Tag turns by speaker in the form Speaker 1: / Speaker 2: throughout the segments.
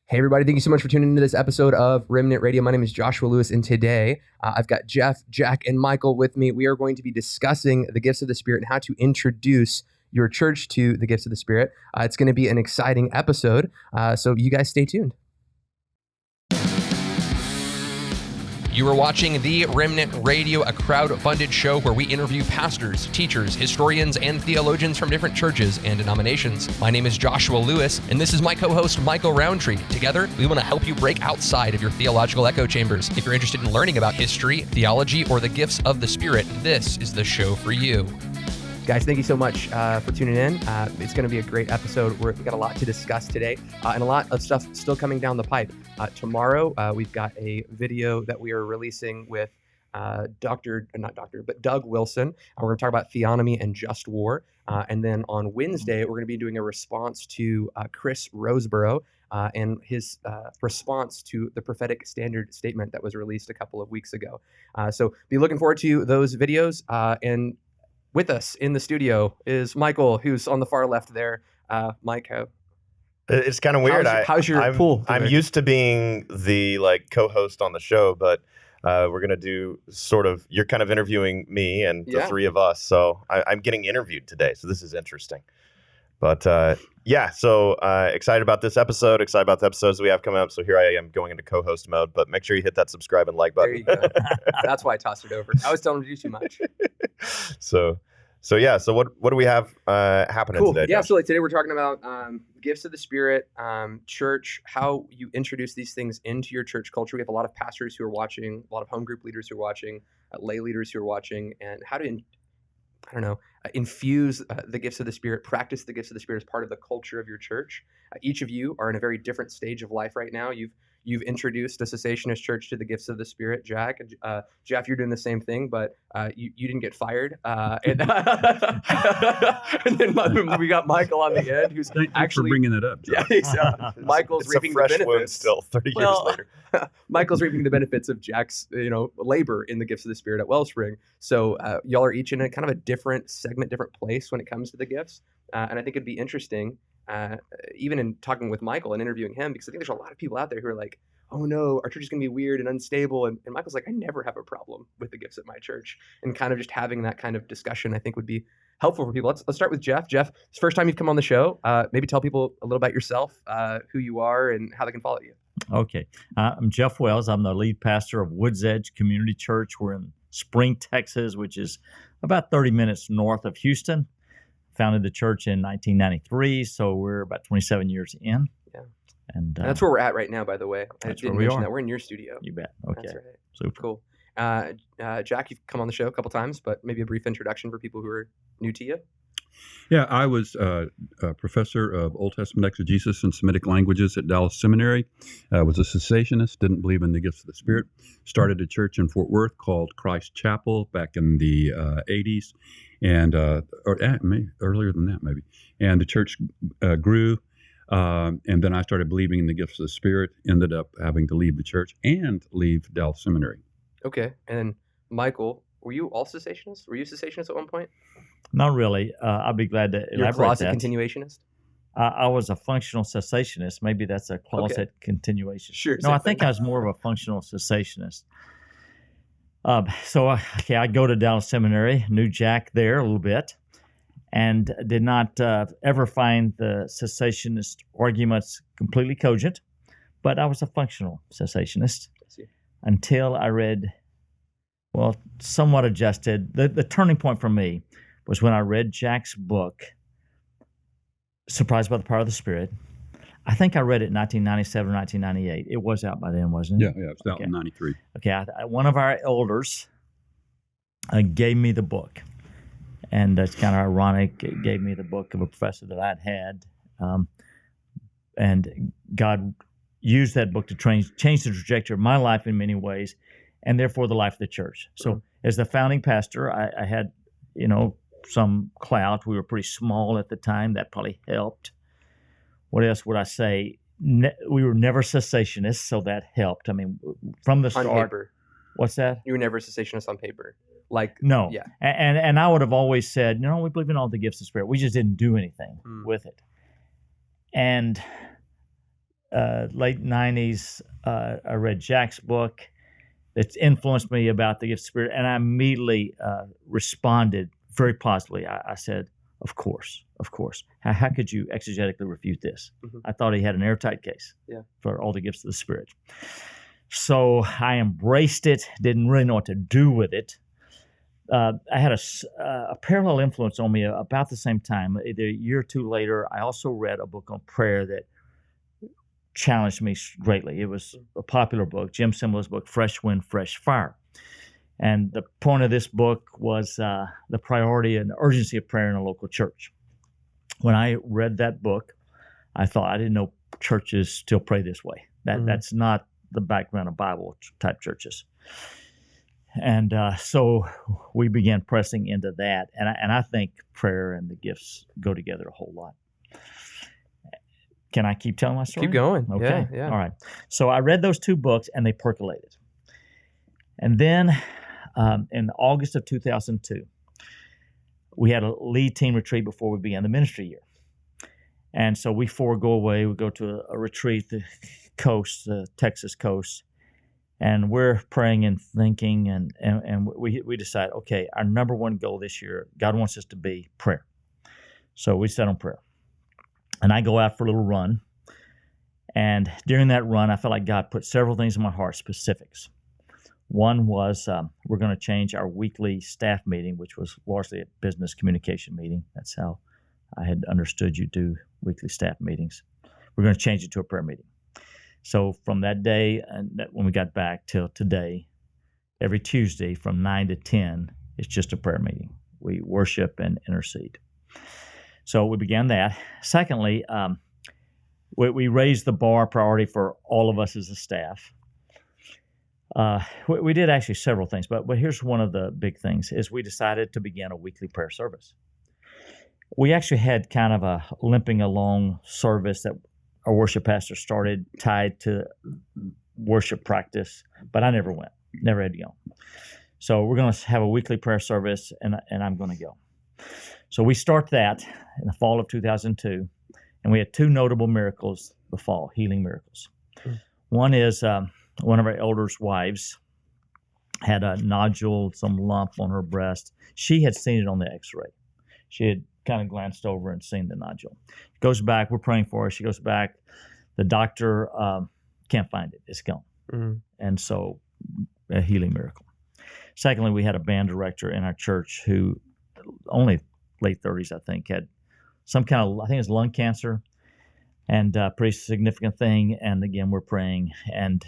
Speaker 1: Hey, everybody. Thank you so much for tuning into this episode of Remnant Radio. My name is Joshua Lewis, and today I've got Jeff, Jack, and Michael with me. We are going to be discussing the gifts of the Spirit and how to introduce your church to the gifts of the Spirit. It's going to be an exciting episode, so you guys stay tuned. You are watching The Remnant Radio, a crowd-funded show where we interview pastors, teachers, historians, and theologians from different churches and denominations. My name is Joshua Lewis, and this is my co-host, Michael Rowntree. Together, we want to help you break outside of your theological echo chambers. If you're interested in learning about history, theology, or the gifts of the Spirit, this is the show for you. Guys, thank you so much for tuning in. It's going to be a great episode. We've got a lot to discuss today and a lot of stuff still coming down the pipe. Tomorrow, we've got a video that we are releasing with Doug Wilson. We're going to talk about theonomy and just war. And then on Wednesday, we're going to be doing a response to Chris Roseborough and his response to the prophetic standard statement that was released a couple of weeks ago. So be looking forward to those videos. And with us in the studio is Michael, who's on the far left there. Mike,
Speaker 2: it's kind of weird.
Speaker 1: How's your pool?
Speaker 2: I'm used to being the co-host on the show, but we're gonna do sort of. You're kind of interviewing me and the three of us, so I'm getting interviewed today. So this is interesting. But so excited about this episode. Excited about the episodes we have coming up. So here I am going into co-host mode. But make sure you hit that subscribe and like button.
Speaker 1: There you go. That's why I tossed it over. I was telling him to do too much.
Speaker 2: So what do we have happening today?
Speaker 1: Yeah,
Speaker 2: Josh?
Speaker 1: so today we're talking about gifts of the Spirit, church, how you introduce these things into your church culture. We have a lot of pastors who are watching, a lot of home group leaders who are watching, lay leaders who are watching, and how to infuse the gifts of the Spirit, practice the gifts of the Spirit as part of the culture of your church. Each of you are in a very different stage of life right now. You've introduced a cessationist church to the gifts of the Spirit, Jack. Jeff, you're doing the same thing, but you didn't get fired. And then we got Michael on the end, who's actually
Speaker 3: for bringing that up.
Speaker 1: Yeah, Michael's
Speaker 2: it's
Speaker 1: reaping
Speaker 2: a fresh
Speaker 1: the benefits.
Speaker 2: wound still, 30 years later.
Speaker 1: Michael's reaping the benefits of Jack's labor in the gifts of the Spirit at Wellspring. So y'all are each in a kind of a different segment, different place when it comes to the gifts. And I think it'd be interesting, even in talking with Michael and interviewing him, because I think there's a lot of people out there who are like, oh no, our church is going to be weird and unstable. And Michael's like, I never have a problem with the gifts at my church. And kind of just having that kind of discussion, I think, would be helpful for people. Let's start with Jeff. Jeff, it's the first time you've come on the show. Maybe tell people a little about yourself, who you are, and how they can follow you.
Speaker 3: Okay. I'm Jeff Wells. I'm the lead pastor of WoodsEdge Community Church. We're in Spring, Texas, which is about 30 minutes north of Houston. Founded the church in 1993, so we're about 27 years in.
Speaker 1: Yeah.
Speaker 3: And
Speaker 1: that's where we're at right now, by the way.
Speaker 3: That's where we are.
Speaker 1: That. We're in your studio.
Speaker 3: You bet. Okay.
Speaker 1: That's right.
Speaker 3: Super.
Speaker 1: Cool. Jack, you've come on the show a couple times, but maybe a brief introduction for people who are new to you.
Speaker 3: Yeah, I was a professor of Old Testament exegesis and Semitic languages at Dallas Seminary. I was a cessationist, didn't believe in the gifts of the Spirit. Started a church in Fort Worth called Christ Chapel back in the 80s. And maybe earlier than that, maybe. And the church grew, and then I started believing in the gifts of the Spirit. Ended up having to leave the church and leave Dallas Seminary.
Speaker 1: Okay, and Michael, were you all cessationist? Were you a cessationist at one point?
Speaker 3: Not really. I'll be glad to elaborate.
Speaker 1: You're a closet
Speaker 3: that.
Speaker 1: Continuationist?
Speaker 3: I was a functional cessationist. Maybe that's a closet continuation.
Speaker 1: Sure.
Speaker 3: No, I think I was more of a functional cessationist. I go to Dallas Seminary, knew Jack there a little bit, and did not ever find the cessationist arguments completely cogent, but I was a functional cessationist until I read, somewhat adjusted. The turning point for me was when I read Jack's book, Surprised by the Power of the Spirit. I think I read it in 1997 or 1998. It was out by then, wasn't it? Yeah, it was out in 93. Okay, one of our elders gave me the book. And it's kind of ironic. It gave me the book of a professor that I'd had. And God used that book to change the trajectory of my life in many ways, and therefore the life of the church. So as the founding pastor, I had, some clout. We were pretty small at the time. That probably helped. What else would I say? We were never cessationists, so that helped. I mean, from the start.
Speaker 1: On paper.
Speaker 3: What's that?
Speaker 1: You were never a cessationist on paper.
Speaker 3: No.
Speaker 1: Yeah.
Speaker 3: And I would have always said, we believe in all the gifts of the Spirit. We just didn't do anything with it. And
Speaker 4: late 90s, I read Jack's book that influenced me about the gift of Spirit, and I immediately responded very positively. I said, of course. How could you exegetically refute this? Mm-hmm. I thought he had an airtight case for all the gifts of the Spirit. So I embraced it, didn't really know what to do with it. I had a parallel influence on me about the same time. Either a year or two later, I also read a book on prayer that challenged me greatly. It was a popular book, Jim Cymbala's book, Fresh Wind, Fresh Fire. And the point of this book was the priority and urgency of prayer in a local church. When I read that book, I thought, I didn't know churches still pray this way. That's not the background of Bible-type churches. And so we began pressing into that. And I think prayer and the gifts go together a whole lot. Can I keep telling my story?
Speaker 1: Keep going.
Speaker 4: Okay.
Speaker 1: Yeah.
Speaker 4: All right. So I read those two books, and they percolated. And then in August of 2002, we had a lead team retreat before we began the ministry year. And so we four go away. We go to a retreat, the coast, the Texas coast. And we're praying and thinking, and we decide, okay, our number one goal this year, God wants us to be prayer. So we set on prayer. And I go out for a little run. And during that run, I felt like God put several things in my heart, specifics. One was we're going to change our weekly staff meeting, which was largely a business communication meeting. That's how I had understood you do weekly staff meetings. We're going to change it to a prayer meeting. So from that day, and when we got back till today, every Tuesday from 9 to 10, it's just a prayer meeting. We worship and intercede. So we began that. Secondly, we raised the bar priority for all of us as a staff. We did actually several things, but here's one of the big things, is we decided to begin a weekly prayer service. We actually had kind of a limping along service that our worship pastor started tied to worship practice, but I never went, never had to go. So we're going to have a weekly prayer service, and I'm going to go. So we start that in the fall of 2002, and we had two notable miracles the fall, healing miracles. One is one of our elders' wives had a nodule, some lump on her breast. She had seen it on the x-ray. She had kind of glanced over and seen the nodule. Goes back, we're praying for her. She goes back. The doctor can't find it. It's gone. Mm-hmm. And so a healing miracle. Secondly, we had a band director in our church who only late 30s, I think, had some kind of, I think it was lung cancer, and a pretty significant thing. And again, we're praying, and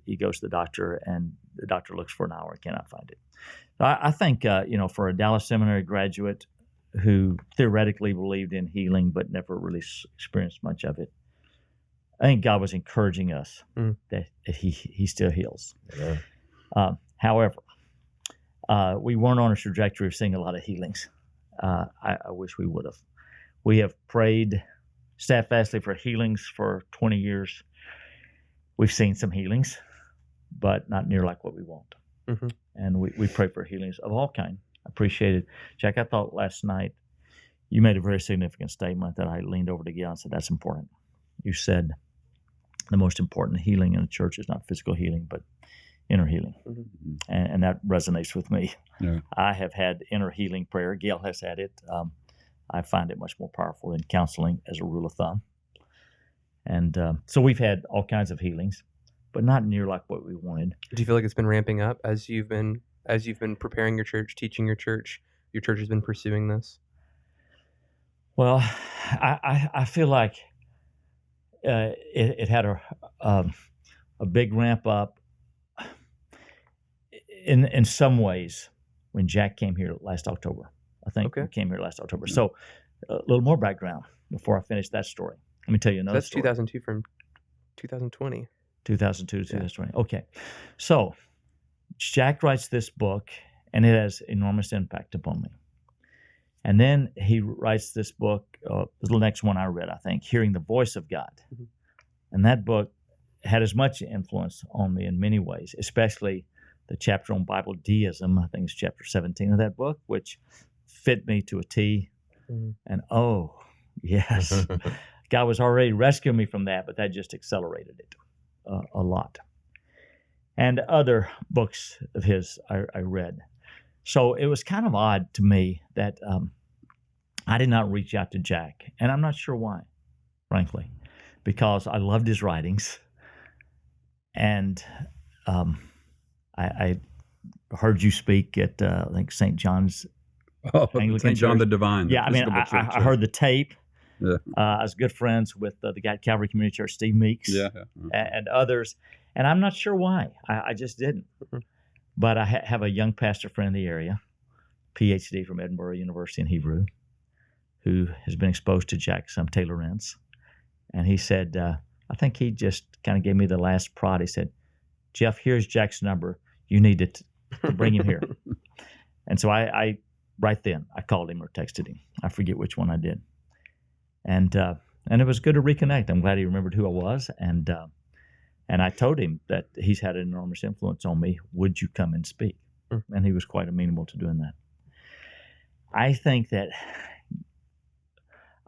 Speaker 4: he goes to the doctor, and the doctor looks for an hour and cannot find it. So I think, for a Dallas Seminary graduate who theoretically believed in healing but never really experienced much of it, I think God was encouraging us that he still heals. Yeah. However, we weren't on a trajectory of seeing a lot of healings. I wish we would have. We have prayed steadfastly for healings for 20 years. We've seen some healings, but not near like what we want. Mm-hmm. And we pray for healings of all kind. I appreciate it. Jack, I thought last night you made a very significant statement that I leaned over to Gail and said, that's important. You said the most important healing in the church is not physical healing, but inner healing. Mm-hmm. And that resonates with me. Yeah. I have had inner healing prayer. Gail has had it. I find it much more powerful than counseling as a rule of thumb. And so we've had all kinds of healings, but not near like what we wanted.
Speaker 1: Do you feel like it's been ramping up as you've been preparing your church, teaching your church has been pursuing this?
Speaker 4: Well, I feel like it had a big ramp up in some ways when Jack came here last October. I think he came here last October. So a little more background before I finish that story. Let me tell you another story.
Speaker 1: That's 2002 from 2020.
Speaker 4: 2002 to 2020. Okay. So Jack writes this book, and it has enormous impact upon me. And then he writes this book, the next one I read, I think, Hearing the Voice of God. Mm-hmm. And that book had as much influence on me in many ways, especially the chapter on Bible deism. I think it's chapter 17 of that book, which fit me to a T. Mm-hmm. And oh, yes, God was already rescuing me from that, but that just accelerated it a lot. And other books of his I read. So it was kind of odd to me that I did not reach out to Jack. And I'm not sure why, frankly, because I loved his writings. And I heard you speak at, I think, St. John's Anglican
Speaker 3: St. John
Speaker 4: Church.
Speaker 3: the Divine.
Speaker 4: Yeah, I mean, I heard the tape.
Speaker 3: Yeah.
Speaker 4: I was good friends with the guy at Calvary Community Church, Steve Meeks, and others. And I'm not sure why. I just didn't. But I have a young pastor friend in the area, PhD from Edinburgh University in Hebrew, who has been exposed to Jack some Taylor ends. And he said, I think he just kind of gave me the last prod. He said, Jeff, here's Jack's number. You need to bring him here. And so I right then, I called him or texted him. I forget which one I did. And it was good to reconnect. I'm glad he remembered who I was. And I told him that he's had an enormous influence on me. Would you come and speak? And he was quite amenable to doing that. I think that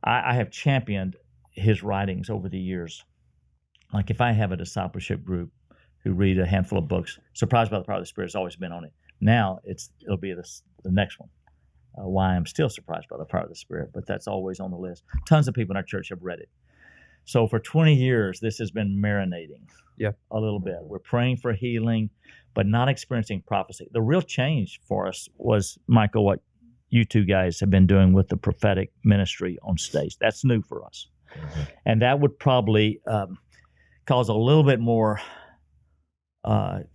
Speaker 4: I have championed his writings over the years. Like if I have a discipleship group who read a handful of books, Surprised by the Power of the Spirit has always been on it. Now it'll be the next one. Why I'm still surprised by the power of the Spirit, but that's always on the list. Tons of people in our church have read it. So for 20 years, this has been marinating a little bit. We're praying for healing, but not experiencing prophecy. The real change for us was, Michael, what you two guys have been doing with the prophetic ministry on stage. That's new for us. And that would probably cause a little bit more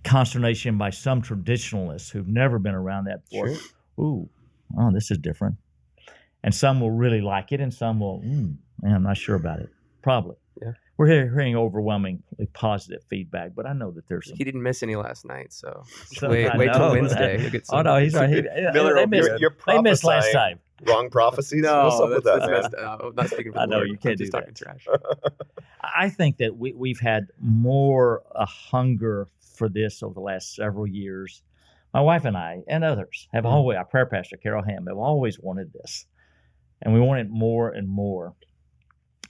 Speaker 4: consternation by some traditionalists who've never been around that before.
Speaker 1: Sure.
Speaker 4: Ooh. Oh, this is different. And some will really like it, and some will, man, I'm not sure about it. Probably.
Speaker 1: Yeah.
Speaker 4: We're hearing overwhelmingly positive feedback, but I know that there's some.
Speaker 5: He didn't miss any last night, so
Speaker 4: So
Speaker 5: wait
Speaker 4: I
Speaker 5: till
Speaker 4: know
Speaker 5: Wednesday.
Speaker 4: that.
Speaker 5: You'll get some.
Speaker 4: Oh, no, he's right.
Speaker 2: Miller,
Speaker 4: They missed,
Speaker 2: you're
Speaker 4: they missed last
Speaker 2: prophesying
Speaker 4: time.
Speaker 2: wrong prophecies.
Speaker 5: No,
Speaker 2: What's up with
Speaker 5: that's
Speaker 2: that, man?
Speaker 5: messed up. I'm not speaking for
Speaker 4: I
Speaker 5: the
Speaker 4: know,
Speaker 5: Lord.
Speaker 4: you can't
Speaker 5: I'm just
Speaker 4: do
Speaker 5: talking
Speaker 4: that.
Speaker 5: trash.
Speaker 4: I think that we've had more a hunger for this over the last several years. My wife and I and others have always, our prayer pastor, Carol Ham, have always wanted this. And we want it more and more.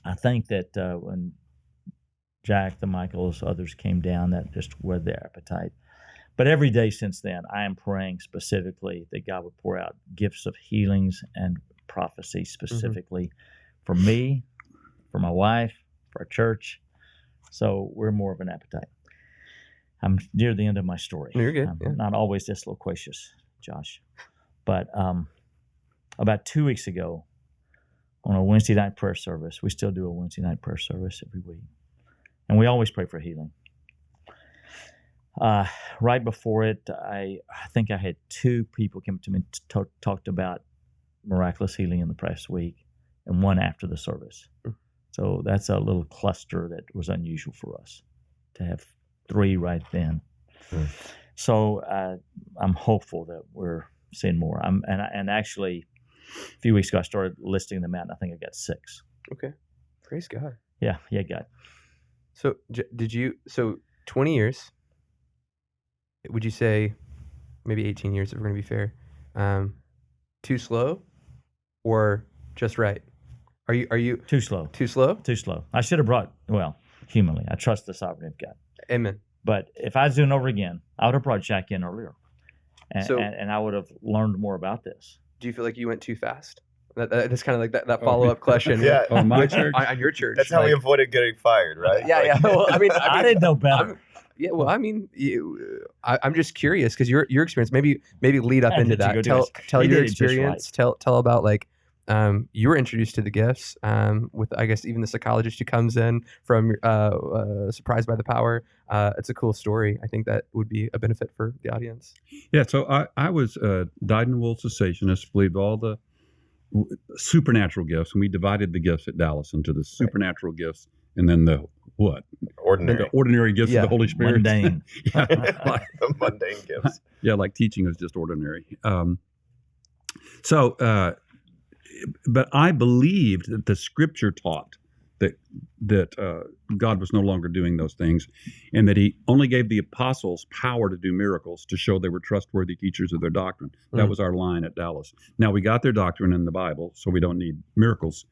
Speaker 4: I think that when Jack, the Michaels, others came down, that just whet their appetite. But every day since then, I am praying specifically that God would pour out gifts of healings and prophecy specifically for me, for my wife, for our church. So we're more of an appetite. I'm near the end of my story.
Speaker 5: No, you're good.
Speaker 4: I'm not always this loquacious, Josh. But about 2 weeks ago, on a Wednesday night prayer service, we still do a Wednesday night prayer service every week. And we always pray for healing. Right before it, I think I had 2 people come to me and talked about miraculous healing in the past week, and one after the service. So that's a little cluster that was unusual for us to have 3 right then. So I'm hopeful that we're seeing more. And actually, a few weeks ago, I started listing them out, and I think I got 6.
Speaker 5: Okay. Praise God.
Speaker 4: Yeah, God.
Speaker 5: So so 20 years, would you say, maybe 18 years if we're going to be fair, too slow or just right? Are you
Speaker 4: Too slow.
Speaker 5: too slow?
Speaker 4: Too slow. I should have brought, humanly, I trust the sovereignty of God.
Speaker 5: Amen.
Speaker 4: But if I was doing it over again, I would have brought Jack in earlier.
Speaker 5: So-
Speaker 4: And I would have learned more about this.
Speaker 5: Do you feel like you went too fast? That's kind of like that follow-up question.
Speaker 2: Yeah.
Speaker 3: Oh, my church?
Speaker 5: On your church.
Speaker 2: That's how we avoided getting fired, right?
Speaker 5: Yeah. Well, I mean,
Speaker 4: I didn't know better.
Speaker 5: I'm just curious because your experience, maybe lead up
Speaker 4: Yeah,
Speaker 5: into
Speaker 4: did you
Speaker 5: that.
Speaker 4: go do
Speaker 5: Tell
Speaker 4: He
Speaker 5: your
Speaker 4: did it just
Speaker 5: experience. Tell about like you were introduced to the gifts with, I guess, even the psychologist who comes in from Surprised by the Power. It's a cool story. I think that would be a benefit for the audience.
Speaker 3: Yeah, so I was dyed-in-the-wool cessationist, believed all the supernatural gifts, and we divided the gifts at Dallas into the supernatural gifts and then the what?
Speaker 2: Ordinary.
Speaker 3: The ordinary gifts of the Holy Spirit.
Speaker 4: Mundane.
Speaker 2: The mundane gifts.
Speaker 3: Yeah, like teaching is just ordinary. But I believed that the Scripture taught that God was no longer doing those things, and that He only gave the apostles power to do miracles to show they were trustworthy teachers of their doctrine. That was our line at Dallas. Now, we got their doctrine in the Bible, so we don't need miracles.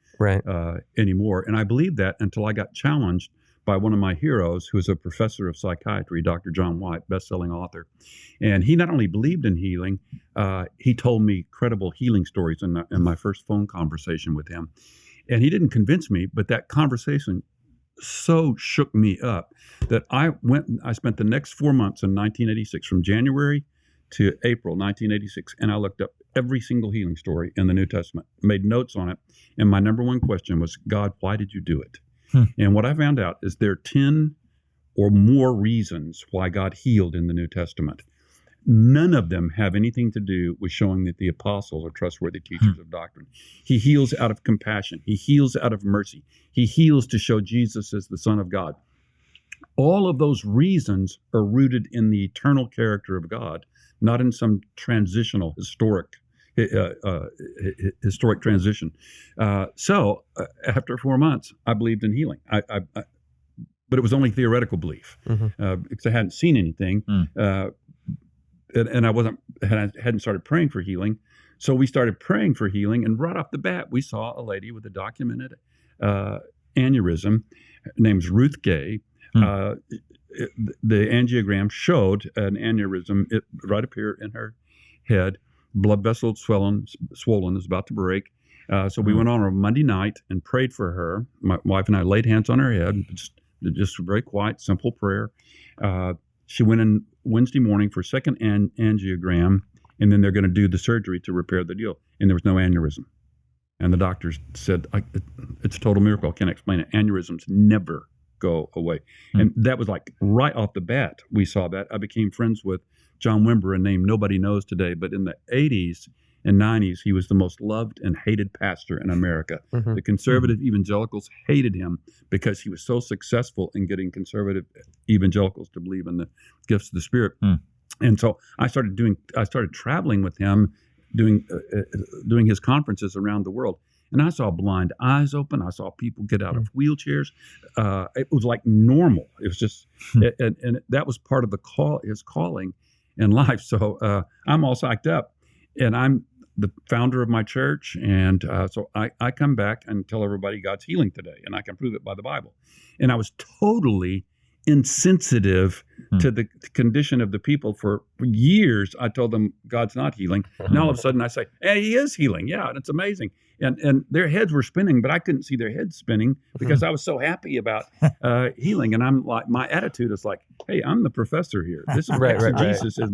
Speaker 3: anymore. And I believed that until I got challenged by one of my heroes, who is a professor of psychiatry, Dr. John White, best-selling author. And he not only believed in healing, he told me credible healing stories in my first phone conversation with him. And he didn't convince me, but that conversation so shook me up that I spent the next 4 months in 1986, from January to April 1986, and I looked up every single healing story in the New Testament, made notes on it, and my number one question was, God, why did you do it? And what I found out is there are 10 or more reasons why God healed in the New Testament. None of them have anything to do with showing that the apostles are trustworthy teachers of doctrine. He heals out of compassion. He heals out of mercy. He heals to show Jesus as the Son of God. All of those reasons are rooted in the eternal character of God, not in some transitional historic transition. So after 4 months, I believed in healing. But it was only theoretical belief because I hadn't seen anything. And I hadn't started praying for healing. So we started praying for healing, and right off the bat, we saw a lady with a documented aneurysm. Her name's Ruth Gay. The angiogram showed an aneurysm right up here in her head. Blood vessel swollen, is about to break. So we went on a Monday night and prayed for her. My wife and I laid hands on her head, just a very quiet, simple prayer. She went in Wednesday morning for a second angiogram, and then they're going to do the surgery to repair the deal. And there was no aneurysm. And the doctors said, it's a total miracle. I can't explain it. Aneurysms never go away. And that was like right off the bat, we saw that. I became friends with John Wimber, a name nobody knows today, but in the 80s and 90s, he was the most loved and hated pastor in America. The conservative evangelicals hated him because he was so successful in getting conservative evangelicals to believe in the gifts of the Spirit. And so I started traveling with him, doing his conferences around the world. And I saw blind eyes open. I saw people get out of wheelchairs. It was like normal. It was just, and that was part of his calling in life. So I'm all psyched up, and I'm the founder of my church. And so I come back and tell everybody God's healing today, and I can prove it by the Bible. And I was totally insensitive to the condition of the people. For years, I told them God's not healing. And all of a sudden I say, hey, he is healing. Yeah, and it's amazing. And their heads were spinning, but I couldn't see their heads spinning because I was so happy about healing. And I'm like, my attitude is like, hey, I'm the professor here. This is exegesis is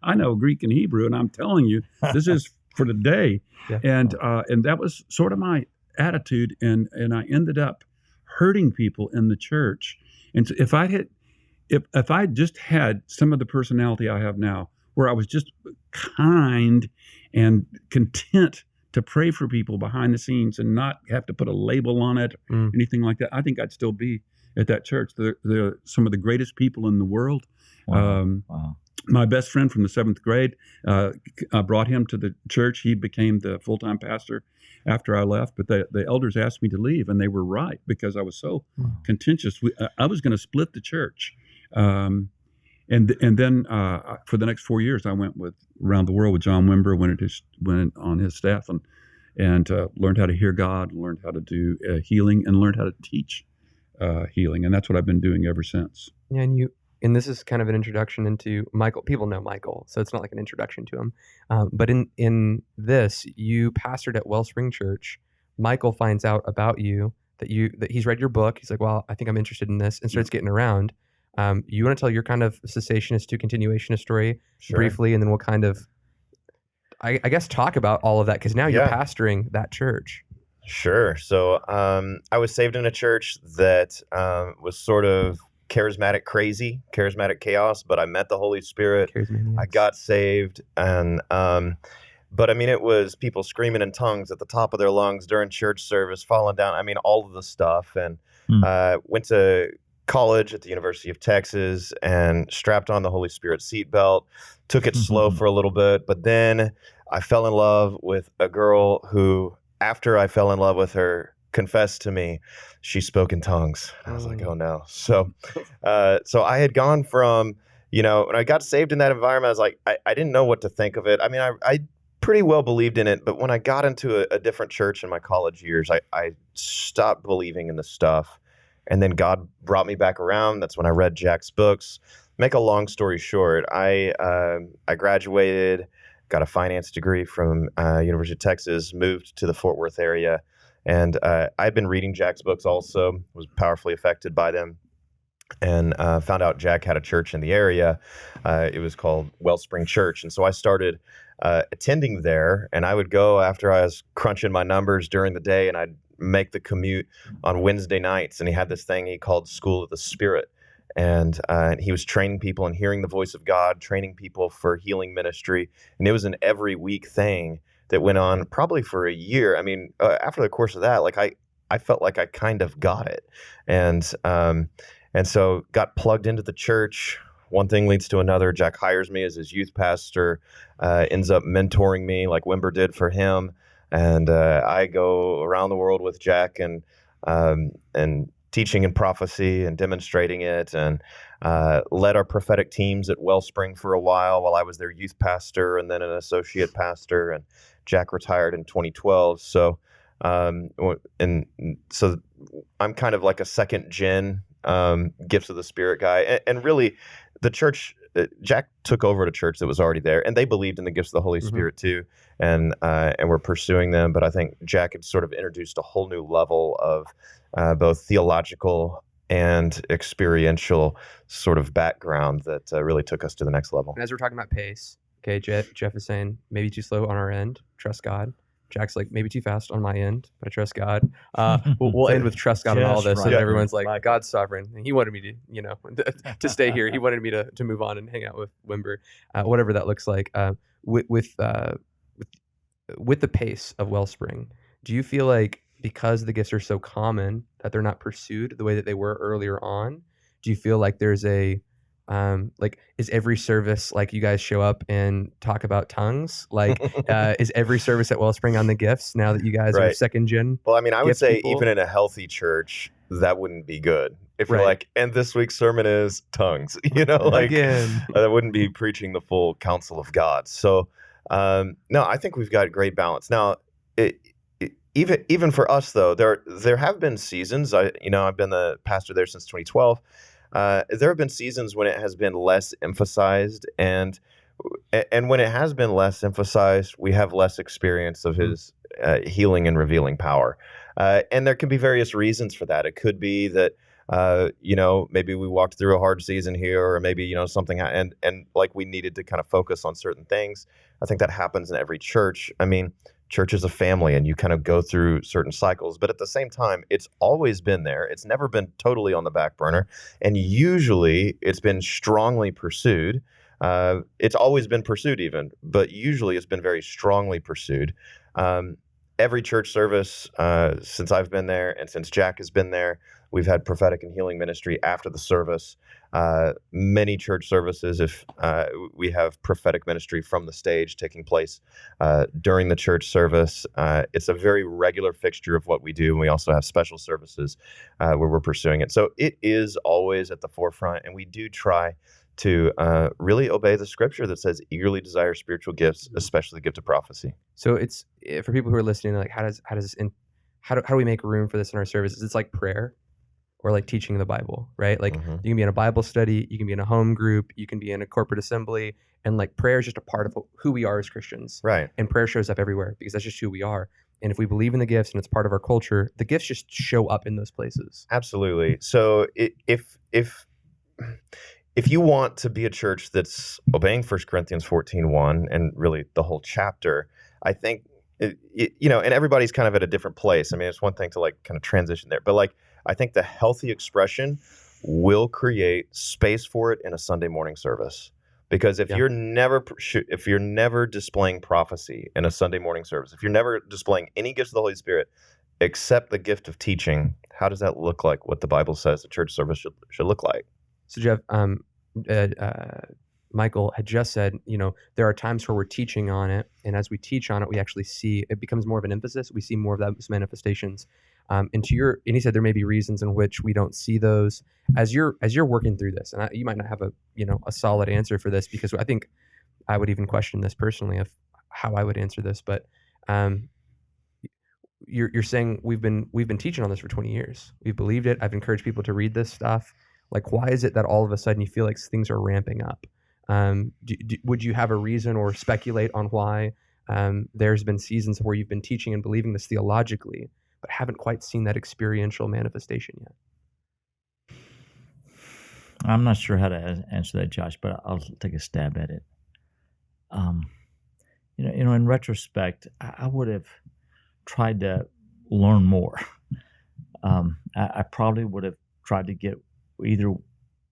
Speaker 3: I know Greek and Hebrew, and I'm telling you, this is for the day. And that was sort of my attitude. And I ended up hurting people in the church. And so if I just had some of the personality I have now, where I was just kind and content to pray for people behind the scenes and not have to put a label on it, anything like that, I think I'd still be at that church. They're some of the greatest people in the world. Wow. My best friend from the 7th grade, I brought him to the church. He became the full-time pastor after I left, but the elders asked me to leave, and they were right because I was so contentious. I was going to split the church. And then for the next 4 years, I went around the world with John Wimber, went on his staff, and learned how to hear God, learned how to do healing, and learned how to teach healing. And that's what I've been doing ever since.
Speaker 5: Yeah, and this is kind of an introduction into Michael. People know Michael, so it's not like an introduction to him. But in this, you pastored at Wellspring Church. Michael finds out about you, that he's read your book. He's like, well, I think I'm interested in this, and starts getting around. You want to tell your kind of cessationist to continuationist story briefly, and then we'll kind of, I guess, talk about all of that, because now you're pastoring that church.
Speaker 2: Sure. So I was saved in a church that was sort of charismatic chaos, but I met the Holy Spirit. I got saved, and but I mean, it was people screaming in tongues at the top of their lungs during church service, falling down. I mean, all of the stuff, and went to college at the University of Texas and strapped on the Holy Spirit seatbelt. Took it slow for a little bit, but then I fell in love with a girl who, after I fell in love with her, confessed to me she spoke in tongues. I was like, oh no. So I had gone from, when I got saved in that environment, I was like, I didn't know what to think of it. I mean, I pretty well believed in it, but when I got into a different church in my college years, I stopped believing in the stuff. And then God brought me back around. That's when I read Jack's books. Make a long story short, I graduated, got a finance degree from University of Texas, moved to the Fort Worth area, and I'd been reading Jack's books also, was powerfully affected by them, and found out Jack had a church in the area. It was called Wellspring Church, and so I started attending there, and I would go after I was crunching my numbers during the day, and I'd make the commute on Wednesday nights, and he had this thing he called School of the Spirit. And he was training people and hearing the voice of God, training people for healing ministry. And it was an every week thing that went on probably for a year. I mean, after the course of that, like I felt like I kind of got it. And so got plugged into the church. One thing leads to another. Jack hires me as his youth pastor, ends up mentoring me like Wimber did for him. And I go around the world with Jack and teaching in prophecy and demonstrating it, and led our prophetic teams at Wellspring for a while I was their youth pastor and then an associate pastor. And Jack retired in 2012. So, and so I'm kind of like a second gen gifts of the Spirit guy. And really, the church, Jack took over at a church that was already there, and they believed in the gifts of the Holy Spirit too, and were pursuing them. But I think Jack had sort of introduced a whole new level of both theological and experiential sort of background that really took us to the next level.
Speaker 5: And as we're talking about pace, okay, Jeff is saying maybe too slow on our end, trust God. Jack's like, maybe too fast on my end, but I trust God. We'll end with trust God on all this. Right. So everyone's like, God's sovereign. And he wanted me to, to stay here. He wanted me to move on and hang out with Wimber, whatever that looks like. With the pace of Wellspring, do you feel like because the gifts are so common that they're not pursued the way that they were earlier on? Do you feel like there's a is every service like you guys show up and talk about tongues? Like, is every service at Wellspring on the gifts now that you guys are second gen?
Speaker 2: Well, I mean, I would say even in a healthy church, that wouldn't be good. If you're like, and this week's sermon is tongues, like again, that wouldn't be preaching the full counsel of God. So, no, I think we've got great balance. Now, even for us though, there have been seasons. I've been the pastor there since 2012. There have been seasons when it has been less emphasized, and when it has been less emphasized, we have less experience of his healing and revealing power. And there can be various reasons for that. It could be that maybe we walked through a hard season here, or maybe something and like we needed to kind of focus on certain things. I think that happens in every church. I mean, church is a family, and you kind of go through certain cycles, but at the same time, it's always been there. It's never been totally on the back burner, and usually it's been strongly pursued. It's always been pursued even, but usually it's been very strongly pursued. Every church service since I've been there and since Jack has been there, we've had prophetic and healing ministry after the service. Many church services, if we have prophetic ministry from the stage taking place during the church service. It's a very regular fixture of what we do, and we also have special services where we're pursuing it. So it is always at the forefront, and we do try to really obey the scripture that says eagerly desire spiritual gifts, especially the gift of prophecy.
Speaker 5: So it's for people who are listening, like how do we make room for this in our services? It's like prayer or like teaching the Bible, right? Like you can be in a Bible study, you can be in a home group, you can be in a corporate assembly, and like prayer is just a part of who we are as Christians. Right. And prayer shows up everywhere because that's just who we are. And if we believe in the gifts and it's part of our culture, the gifts just show up in those places.
Speaker 2: Absolutely. So if you want to be a church that's obeying 1 Corinthians 14:1 and really the whole chapter, I think, and everybody's kind of at a different place. I mean, it's one thing to like kind of transition there, but like I think the healthy expression will create space for it in a Sunday morning service. Because if you're never displaying prophecy in a Sunday morning service, if you're never displaying any gifts of the Holy Spirit except the gift of teaching, how does that look like what the Bible says the church service should look like?
Speaker 5: So Jeff, Michael had just said, there are times where we're teaching on it, and as we teach on it, we actually see it becomes more of an emphasis. We see more of those manifestations. And he said there may be reasons in which we don't see those as you're working through this. And you might not have a solid answer for this, because I think I would even question this personally of how I would answer this, but you're saying we've been teaching on this for 20 years. We've believed it. I've encouraged people to read this stuff. Like, why is it that all of a sudden you feel like things are ramping up? Would you have a reason or speculate on why there's been seasons where you've been teaching and believing this theologically, but haven't quite seen that experiential manifestation yet?
Speaker 4: I'm not sure how to answer that, Josh, but I'll take a stab at it. In retrospect, I would have tried to learn more. I probably would have tried to get either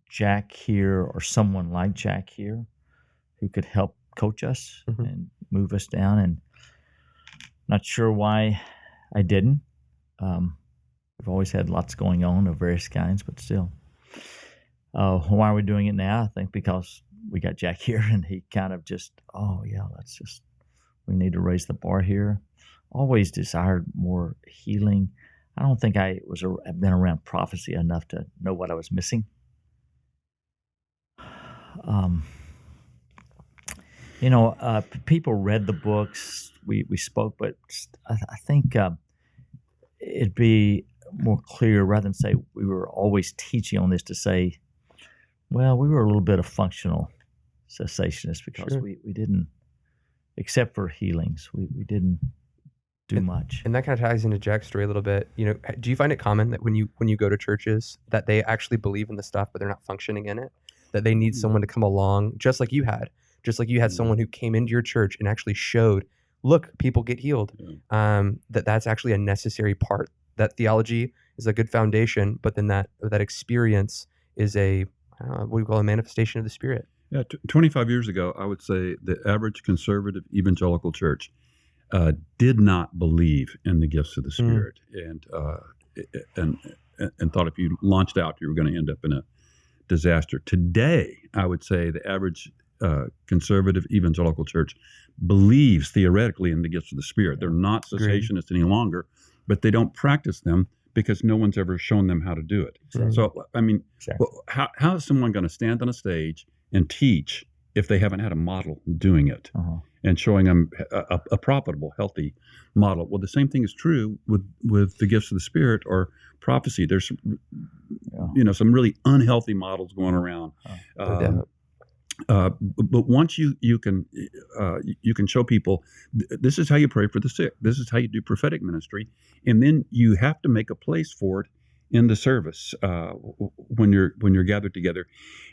Speaker 4: Jack here or someone like Jack here who could help coach us and move us down. And not sure why I didn't. We've always had lots going on of various kinds, but still. Why are we doing it now? I think because we got Jack here and he kind of just, we need to raise the bar here. Always desired more healing. I don't think I've been around prophecy enough to know what I was missing. People read the books, we spoke, but I think it'd be more clear rather than say we were always teaching on this to say, well, we were a little bit of functional cessationists because we didn't, except for healings, we didn't do much.
Speaker 5: And that kind of ties into Jack's story a little bit. Do you find it common that when you go to churches that they actually believe in the stuff, but they're not functioning in it? That they need someone to come along, just like you had someone who came into your church and actually showed, look, people get healed. That's actually a necessary part. That theology is a good foundation, but then that experience is a manifestation of the Spirit.
Speaker 3: Yeah, 25 years ago, I would say the average conservative evangelical church did not believe in the gifts of the Spirit, and thought if you launched out, you were going to end up in a disaster. Today, I would say the average conservative evangelical church believes theoretically in the gifts of the Spirit. They're not cessationists any longer, but they don't practice them because no one's ever shown them how to do it. So, I mean, how is someone going to stand on a stage and teach if they haven't had a model doing it and showing them a profitable, healthy model? Well, the same thing is true with the gifts of the Spirit or prophecy. There's some really unhealthy models going around. But once you can show people this is how you pray for the sick, this is how you do prophetic ministry, and then you have to make a place for it in the service when you're gathered together,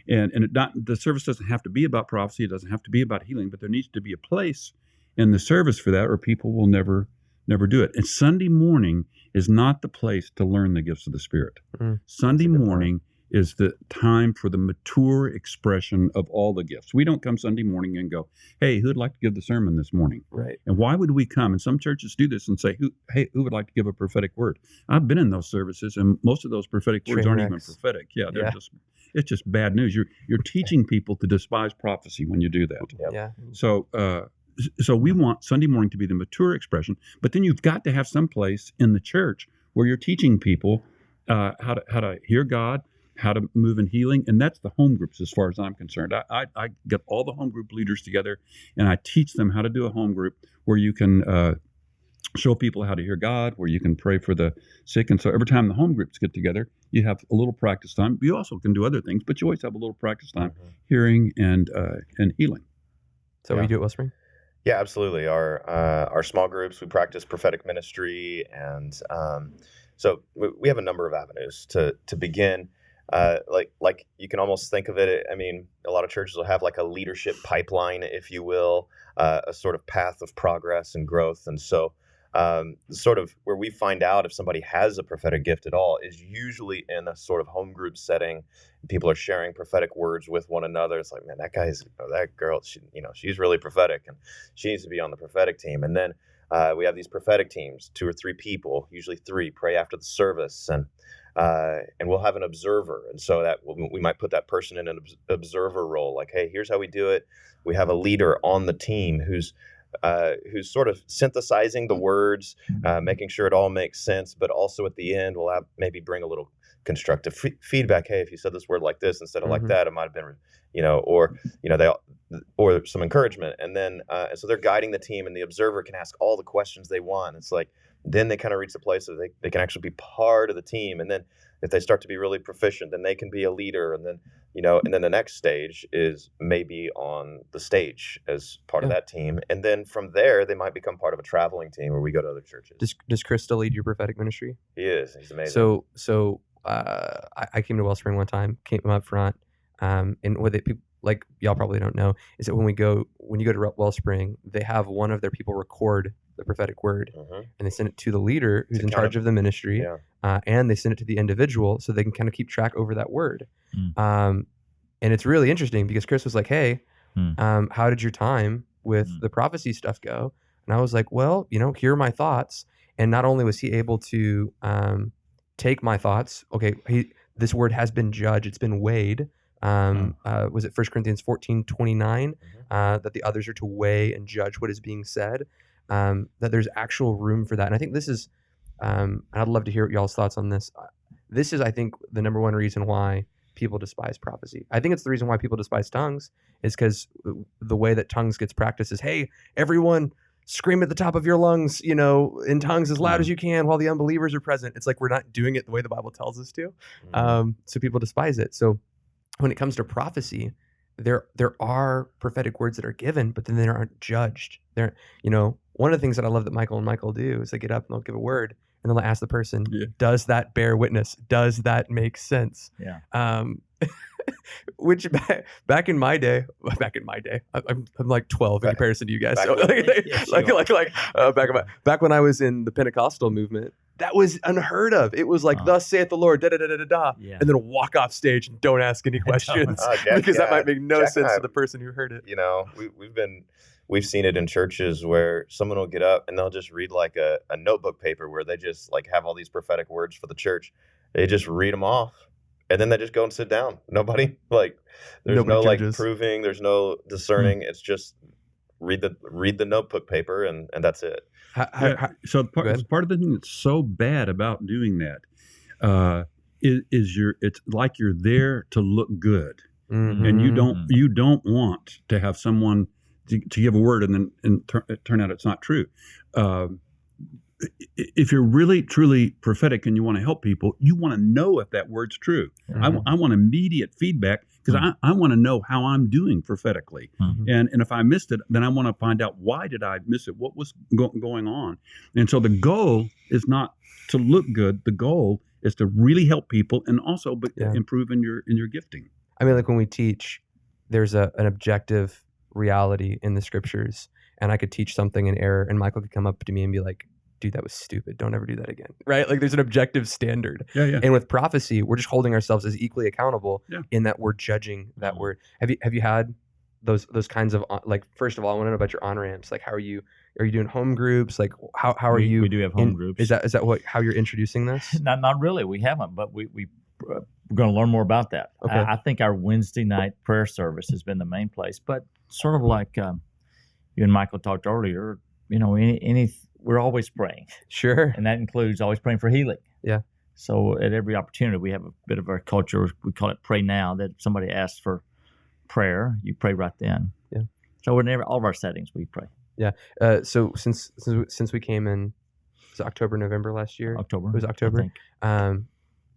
Speaker 3: and the service doesn't have to be about prophecy, it doesn't have to be about healing, but there needs to be a place in the service for that, or people will never do it. And Sunday morning is not the place to learn the gifts of the Spirit. Sunday morning is the time for the mature expression of all the gifts. We don't come Sunday morning and go, hey, who'd like to give the sermon this morning?
Speaker 5: Right.
Speaker 3: And why would we come? And some churches do this and say, who would like to give a prophetic word? I've been in those services, and most of those prophetic words aren't even prophetic. Yeah, it's just bad news. You're teaching people to despise prophecy when you do that.
Speaker 5: Yeah.
Speaker 3: So we want Sunday morning to be the mature expression, but then you've got to have some place in the church where you're teaching people how to hear God, how to move in healing, and that's the home groups as far as I'm concerned. I get all the home group leaders together, and I teach them how to do a home group where you can show people how to hear God, where you can pray for the sick. And so every time the home groups get together, you have a little practice time. You also can do other things, but you always have a little practice time hearing and healing.
Speaker 5: So we do it, Wellspring?
Speaker 2: Yeah, absolutely. Our small groups, we practice prophetic ministry, and so we have a number of avenues to begin. Like you can almost think of it. I mean, a lot of churches will have like a leadership pipeline, if you will, a sort of path of progress and growth. And so, sort of where we find out if somebody has a prophetic gift at all is usually in a sort of home group setting. People are sharing prophetic words with one another. It's like, man, that girl, she's really prophetic, and she needs to be on the prophetic team. And then we have these prophetic teams, 2 or 3 people, usually 3, pray after the service, and we'll have an observer. And so that we might put that person in an observer role, like, hey, here's how we do it. We have a leader on the team who's sort of synthesizing the words, making sure it all makes sense, but also at the end we'll have maybe bring a little constructive feedback. Hey, if you said this word like this instead of like that, it might have been, or some encouragement, and then so they're guiding the team, and the observer can ask all the questions they want. It's like then they kind of reach the place that they can actually be part of the team, and then if they start to be really proficient, then they can be a leader, and then and then the next stage is maybe on the stage as part of that team, and then from there they might become part of a traveling team where we go to other churches.
Speaker 5: Does Chris still lead your prophetic ministry?
Speaker 2: He is. He's amazing.
Speaker 5: So I came to Wellspring one time, came up front, and what like y'all probably don't know is that when you go to Wellspring, they have one of their people record the prophetic word, and they send it to the leader who's in charge of the ministry, and they send it to the individual so they can kind of keep track over that word. And it's really interesting because Chris was like, hey, how did your time with the prophecy stuff go? And I was like, well, here are my thoughts. And not only was he able to take my thoughts, okay, this word has been judged, it's been weighed. Was it 1 Corinthians 14:29 that the others are to weigh and judge what is being said, that there's actual room for that. And I think this is, and I'd love to hear y'all's thoughts on this. This is, I think, the number one reason why people despise prophecy. I think it's the reason why people despise tongues is because the way that tongues gets practiced is, hey, everyone scream at the top of your lungs, in tongues as loud as you can while the unbelievers are present. It's like we're not doing it the way the Bible tells us to. So people despise it. So when it comes to prophecy, there are prophetic words that are given, but then they aren't judged. They're, one of the things that I love that Michael and Michael do is they get up and they'll give a word, and they'll ask the person, does that bear witness? Does that make sense? Yeah. Which back in my day, I'm like 12 in comparison to you guys. So back when I was in the Pentecostal movement, that was unheard of. It was like, thus saith the Lord, da da da da da, and then walk off stage and don't ask any questions because that might make no sense to the person who heard it.
Speaker 2: We've seen it in churches where someone will get up and they'll just read like a notebook paper where they just like have all these prophetic words for the church. They just read them off, and then they just go and sit down. Nobody there's no judges. Proving, there's no discerning. It's just read the notebook paper and that's it.
Speaker 3: So part of the thing that's so bad about doing that is it's like you're there to look good, and you don't want to have someone to give a word and then turn out it's not true. If you're really truly prophetic and you want to help people, you want to know if that word's true. I want immediate feedback because I want to know how I'm doing prophetically. And if I missed it, then I want to find out, why did I miss it? What was going on? And so the goal is not to look good. The goal is to really help people and also improve in your gifting.
Speaker 5: I mean, like when we teach, there's an objective reality in the scriptures, and I could teach something in error, and Michael could come up to me and be like, dude, that was stupid. Don't ever do that again. Right? Like there's an objective standard. And with prophecy, we're just holding ourselves as equally accountable in that we're judging that word. Have you had those kinds of, like, first of all, I want to know about your on-ramps. Like, how are you doing home groups? Like how are you?
Speaker 4: We do have home groups.
Speaker 5: Is that how you're introducing this?
Speaker 4: Not really. We haven't, but we're going to learn more about that. Okay. I think our Wednesday night prayer service has been the main place, but sort of like you and Michael talked earlier, we're always praying.
Speaker 5: Sure.
Speaker 4: And that includes always praying for healing.
Speaker 5: Yeah.
Speaker 4: So at every opportunity, we have a bit of our culture, we call it pray now, that if somebody asks for prayer, you pray right then.
Speaker 5: Yeah.
Speaker 4: So in all of our settings, we pray.
Speaker 5: Yeah. So since we came in, was it October, November last year?
Speaker 4: October.
Speaker 5: It was October.
Speaker 4: I think.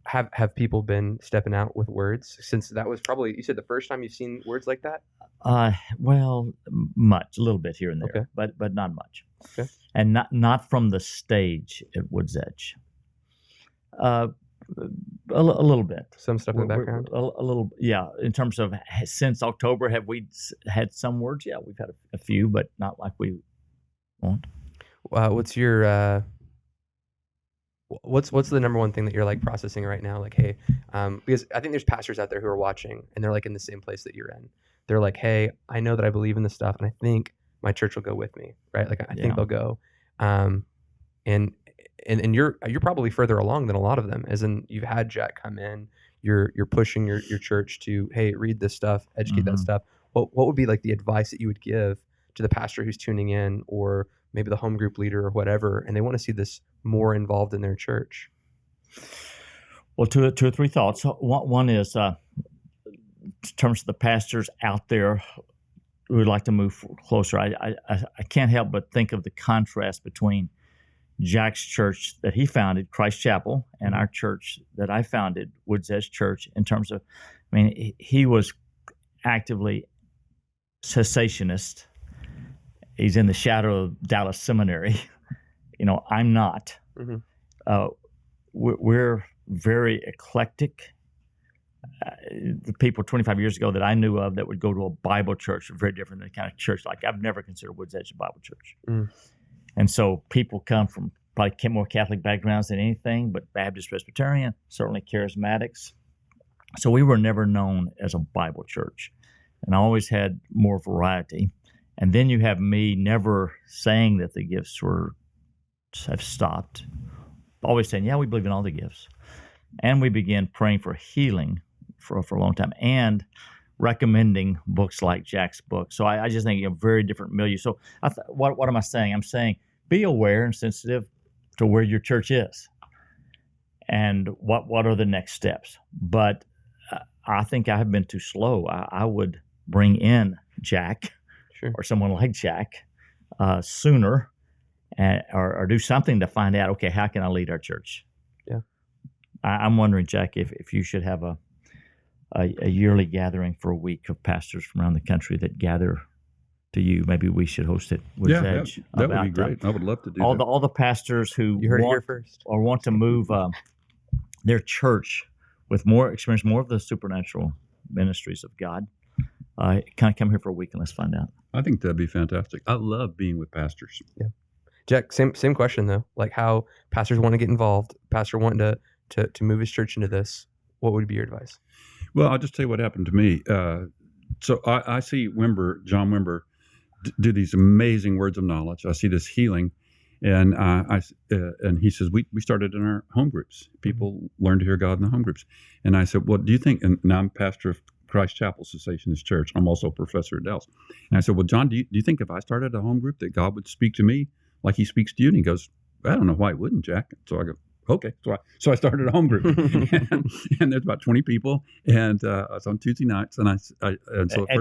Speaker 5: Have people been stepping out with words since that was probably, you said, the first time you've seen words like that?
Speaker 4: Well, a little bit here and there, but not much.
Speaker 5: Okay.
Speaker 4: And not from the stage at WoodsEdge. A little bit.
Speaker 5: Some stuff in the background?
Speaker 4: A little, yeah. In terms of since October, have we had some words? Yeah, we've had a few, but not like we want.
Speaker 5: What's your... What's the number one thing that you're like processing right now? Like, hey, because I think there's pastors out there who are watching and they're like in the same place that you're in. They're like, hey, I know that I believe in this stuff and I think my church will go with me, right? Like I think they'll go. And you're probably further along than a lot of them, as in you've had Jack come in, you're pushing your church to, hey, read this stuff, educate that stuff. What would be like the advice that you would give to the pastor who's tuning in, or maybe the home group leader or whatever, and they want to see this more involved in their church?
Speaker 4: Well, two or three thoughts. One is in terms of the pastors out there would like to move closer. I can't help but think of the contrast between Jack's church that he founded, Christ Chapel, and our church that I founded, WoodsEdge Church, in terms of, I mean, he was actively cessationist. He's in the shadow of Dallas Seminary. I'm not.
Speaker 5: Mm-hmm.
Speaker 4: We're very eclectic. The people 25 years ago that I knew of that would go to a Bible church are very different than the kind of church like I've never considered WoodsEdge a Bible church.
Speaker 5: Mm.
Speaker 4: And so people come from probably more Catholic backgrounds than anything, but Baptist, Presbyterian, certainly charismatics. So we were never known as a Bible church. And I always had more variety. And then you have me never saying that the gifts have stopped. Always saying, yeah, we believe in all the gifts. And we began praying for healing for a long time and recommending books like Jack's book. So I just think a very different milieu. So what am I saying? I'm saying be aware and sensitive to where your church is and what are the next steps. But I think I have been too slow. I would bring in Jack or someone like Jack sooner or do something to find out, okay, how can I lead our church?
Speaker 5: Yeah.
Speaker 4: I'm wondering, Jack, if you should have a yearly gathering for a week of pastors from around the country that gather to you. Maybe we should host it. WoodsEdge.
Speaker 3: That would be great. I would love to do that.
Speaker 4: All the pastors who
Speaker 5: you heard it here first,
Speaker 4: or want to move their church with more experience, more of the supernatural ministries of God. Can I come here for a week and let's find out?
Speaker 3: I think that'd be fantastic. I love being with pastors.
Speaker 5: Yeah, Jack. Same question though. Like how pastors want to get involved. Pastor wanting to move his church into this. What would be your advice?
Speaker 3: Well, I'll just tell you what happened to me. So I see John Wimber, do these amazing words of knowledge. I see this healing, and and he says we started in our home groups. People learn to hear God in the home groups. And I said, well, do you think? And I'm pastor of Christ Chapel Cessationist Church. I'm also a professor at Dallas. And I said, well, John, do you think if I started a home group that God would speak to me like He speaks to you? And he goes, I don't know why He wouldn't, Jack. So I go, okay. So I started a home group, and there's about 20 people, and it's on Tuesday nights, and
Speaker 4: at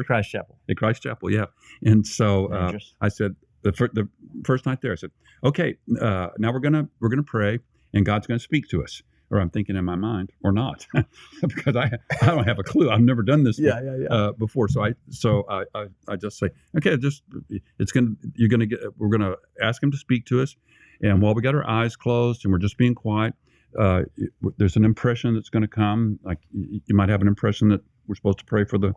Speaker 4: Christ Chapel.
Speaker 3: At Christ Chapel, yeah. And so I said the first night there, I said, okay, now we're gonna pray, and God's gonna speak to us. Or I'm thinking in my mind, or not, because I don't have a clue. I've never done this before. So I just say, okay, we're gonna ask Him to speak to us. And while we got our eyes closed and we're just being quiet, there's an impression that's going to come. Like you might have an impression that we're supposed to pray for the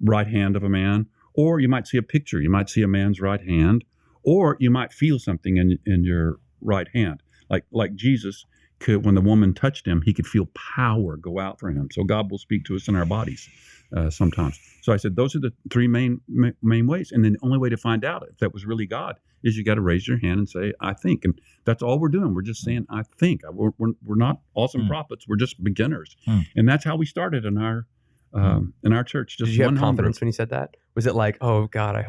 Speaker 3: right hand of a man, or you might see a picture. You might see a man's right hand, or you might feel something in your right hand, like Jesus could. When the woman touched Him, He could feel power go out from Him. So God will speak to us in our bodies sometimes. So I said those are the three main ways, and then the only way to find out if that was really God is you got to raise your hand and say, I think. And that's all we're doing. We're just saying, I think. We're not awesome prophets. We're just beginners. And that's how we started in our church. Just
Speaker 5: Did you have confidence when you said that? Was it like, oh God, I